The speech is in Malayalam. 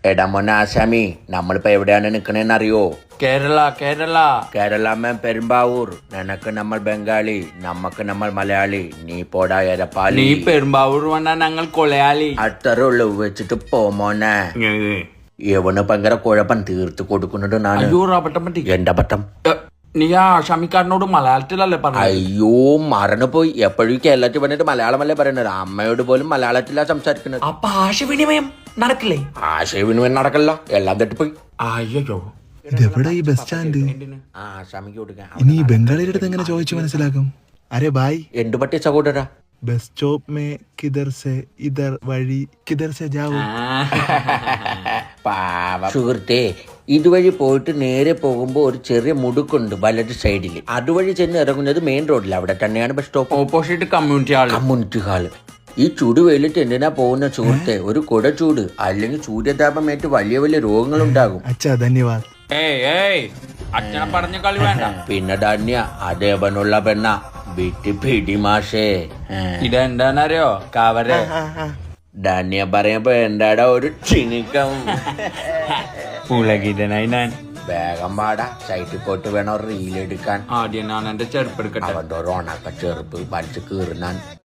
എടാ മോനെ ആശാമി, നമ്മളിപ്പോ എവിടെയാണ് നിക്കണേന്ന് അറിയോ? കേരള മേ പെരുമ്പാവൂർ. നിനക്ക് നമ്മൾ ബംഗാളി, നമുക്ക് നമ്മൾ മലയാളി. നീ പോടാ എരപ്പാളി. നീ പെരുമ്പാവൂർ വന്നാ ഞങ്ങൾ കൊളയാളി. അത്രേ ഉള്ളു, വെച്ചിട്ട് പോ മോനെ. ഇവന് ഭയങ്കര കുഴപ്പം തീർത്ത് കൊടുക്കുന്നുണ്ട് ഞാൻ. അയ്യോ അബദ്ധം പറ്റി. എന്റെ അബദ്ധം. നീ ആ ആശാമിക്കാരനോട് മലയാളത്തിലല്ലേ പറഞ്ഞു? അയ്യോ മറന്നുപോയി. എപ്പോഴും കേരളത്തിൽ വന്നിട്ട് മലയാളമല്ലേ പറയുന്നത്. അമ്മയോട് പോലും മലയാളത്തിലാ സംസാരിക്കുന്നത്. അപ്പൊ ആശയവിനിമയം നടക്കില്ലേ? ആശയവിനിമയം നടക്കല്ല, എല്ലാം തെറ്റിപ്പോയി. അയ്യോ ഇതെവിടെ ഈ ബസ് സ്റ്റാൻഡ്? ആശാമിക്ക് കൊടുക്കാൻ ഇനി ഈ ബംഗാളിയുടെ അടുത്ത് എങ്ങനെ ചോദിച്ചു മനസ്സിലാക്കും? അരെ ബായ്, എന്തു പറ്റിയ സഹോദരാ? ബസ് സ്റ്റോപ്പ് മേ കിധർ സെ ഇധർ വഴി കിധർ സെ ജാവോ. പാവ സുഹൃത്തേ, ഇതുവഴി പോയിട്ട് നേരെ പോകുമ്പോ ഒരു ചെറിയ മുടുക്കുണ്ട് വലത് സൈഡിൽ. അതുവഴി ചെന്ന് ഇറങ്ങുന്നത് മെയിൻ റോഡിൽ. അവിടെ തന്നെയാണ് bus stop. Opposite community hall. ഈ ചൂട് വെയിലിട്ട് എന്തിനാ പോകുന്ന സുഹൃത്തെ? ഒരു കുട ചൂട്, അല്ലെങ്കിൽ സൂര്യതാപമേറ്റ് വലിയ വലിയ രോഗങ്ങളുണ്ടാകും. അച്ഛാ ധന്യവാദ്. അച്ഛനെ പറഞ്ഞ കളി വേണ്ട. പിന്നെ ധന്യ അതേവനുള്ള പെണ്ണ വിട്ടി പിടി മാഷേ. ഇതെന്താണെന്നറിയോ? കവര്. ധന്യ പറയുമ്പോ എന്താടാ ഒരു ചിനിക്കം. പുളകിതനായി ഞാൻ. വേഗം പാടാ, സൈറ്റിൽ പോയിട്ട് വേണം റീൽ എടുക്കാൻ. ആദ്യം ഞാൻ എന്റെ ചെറുപ്പെടുക്കട്ടെ. അവന്റെ ഒരു ഉണക്ക ചെറുപ്പ് വലിച്ചു കീറുന്നാൻ.